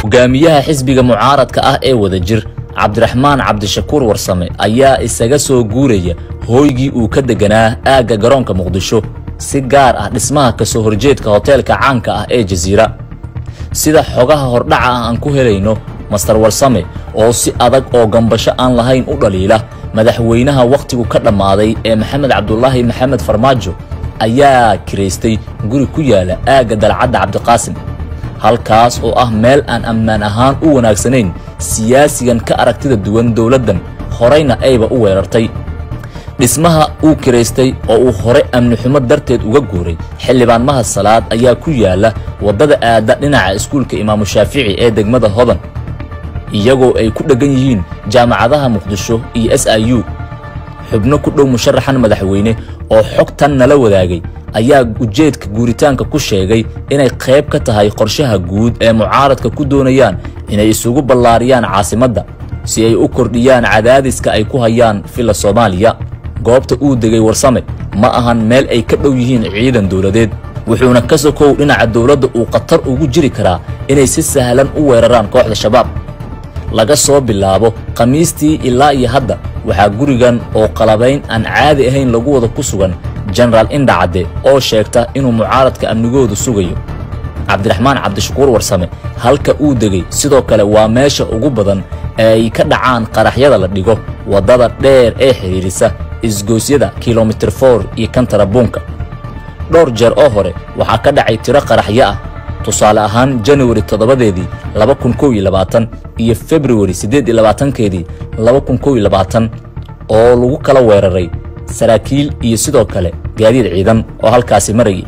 hogaamiyaha xisbiga mucaaradka ah ee wadajir Cabdiraxmaan Cabdishakuur Warsame ayaa isaga soo guuraya hooygii uu ka deganaa aaga garoonka Muqdisho si gaar ah dhismaha ka soo horjeedka hoteelka caanka ah ee Jazeera sida xogaha hordhaca aan ku helayno Master Warsame oo si adag oo gambasho aan lahayn u dhaliila madaxweynaha waqtigu ka dhamaaday ee Maxamed Cabdullaahi Maxamed Farmaajo ayaa kireystay guri ku yaala aaga dalcadda Cabdiqaasim halkaas oo ah meel aan ammaan ahaan u wanaagsanayn siyaasigan ka aragtida duwan dawladdan horeyna ayba u weerartay dhismaha uu kireystay oo uu hore amni xumo darteed uga guuray xildhibaan Mahad Salaad ayaa ku yaala wadada aada dhinaca iskuulka Imaam Shaafici ee degmada Hodan iyagoo ay ku dhagan yihiin jaamacadaha Muqdisho iyo SIU xubno ku dhow musharaxan madaxweyne oo xogtan nala wadaagay ayaa ujeedka guuritaanka ku sheegay inay qayb ka tahay qorshaha guud ee mucaaradka ku doonayaan inay isugu ballaariyaan caasimadda si ay u kordhiyaan cadaadiska ay ku hayaan fila Soomaaliya goobta uu degay Warsame ma ahan meel ay ka dhow yihiin ciidan dawladeed wuxuuna ka sokow dhinaca dawladda uu qatar ugu jiri karaa inay si sahlan u weeraraan kooxda shabaab laga soo bilaabo Khamiistii ilaa iyo hadda waxaa gurigan oo qalabayn aan caadi ahayn lagu wada ku sugan General Indacade oo sheegta inuu mucaaradka amnigoodu sugayo Cabdiraxmaan Cabdishakuur Warsame halka uu degay sidoo kale waa meesha ugu badan ay ka dhacaan qaraxyada la dhigo wadada dheer ee xiriirisa isgoosyada kilometer 4 iyo Kantarabuunka dhowr jeer oo hore waxaa ka dhacay tiro qaraxyo ah tusaale ahaan January 7 2021 iyo February 8 2021 oo lagu kala weeraray saraakiil iyo sidoo kale gaadiid ciidan oo halkaasi marayay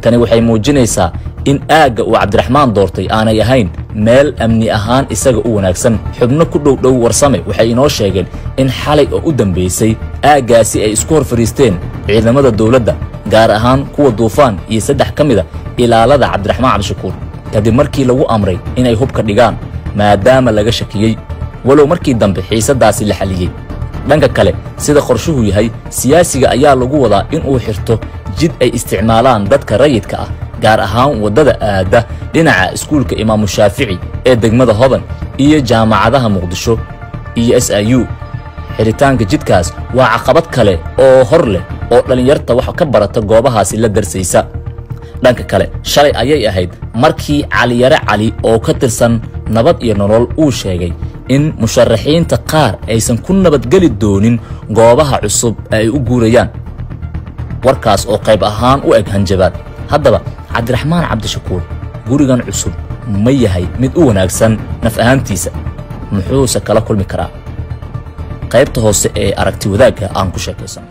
tani waxay muujinaysaa in aaga uu Cabdiraxmaan doortay aanay ahayn meel amni ahaan isaga u wanaagsan xubno ku dhow Warsame waxay inoo sheegeen in xalay oo u dambeysay aagaasi ay isku hor fariisteen ciidamada dawladda gaar ahaan kuwa duufaan iyo saddex kamida ilaalada Cabdiraxmaan Cabdishakuur kadib markii lagu amray inay hubka dhigaan maadaama laga shakiyay walow markii dambe xiisadaasi la xaliyay dhanka kale sida qorshuhu yahay siyaasiga ayaa lagu wadaa in uu xirto jid ay isticmaalaan dadka rayidka ah gaar ahaan wadada aada dhinaca iskuulka Imaam Shaafici ee degmada Hodan iyo jaamacadaha Muqdisho iyo SIU xiritaanka jidkaas waa caqabad kale oo hor leh oo dhalinyarta wax ka barata goobahaasi la darsaysa dhanka kale shalay ayay ahayd markii Cali Yare Cali oo ka tirsan nabad iyo nolol uu sheegay in musharaxiinta qaar aysan ku nabadgeli doonin goobaha cusub ay u guurayaan warkaas oo qayb ahaan u eg hanjabaad haddaba Cabdiraxmaan Cabdishakuur gurigan cusub ma yahay mid u wanaagsan naf ahaantiisa muxuu kala kulmi karaa qaybta hoose ee aragti wadaagga aan ku sheekaysan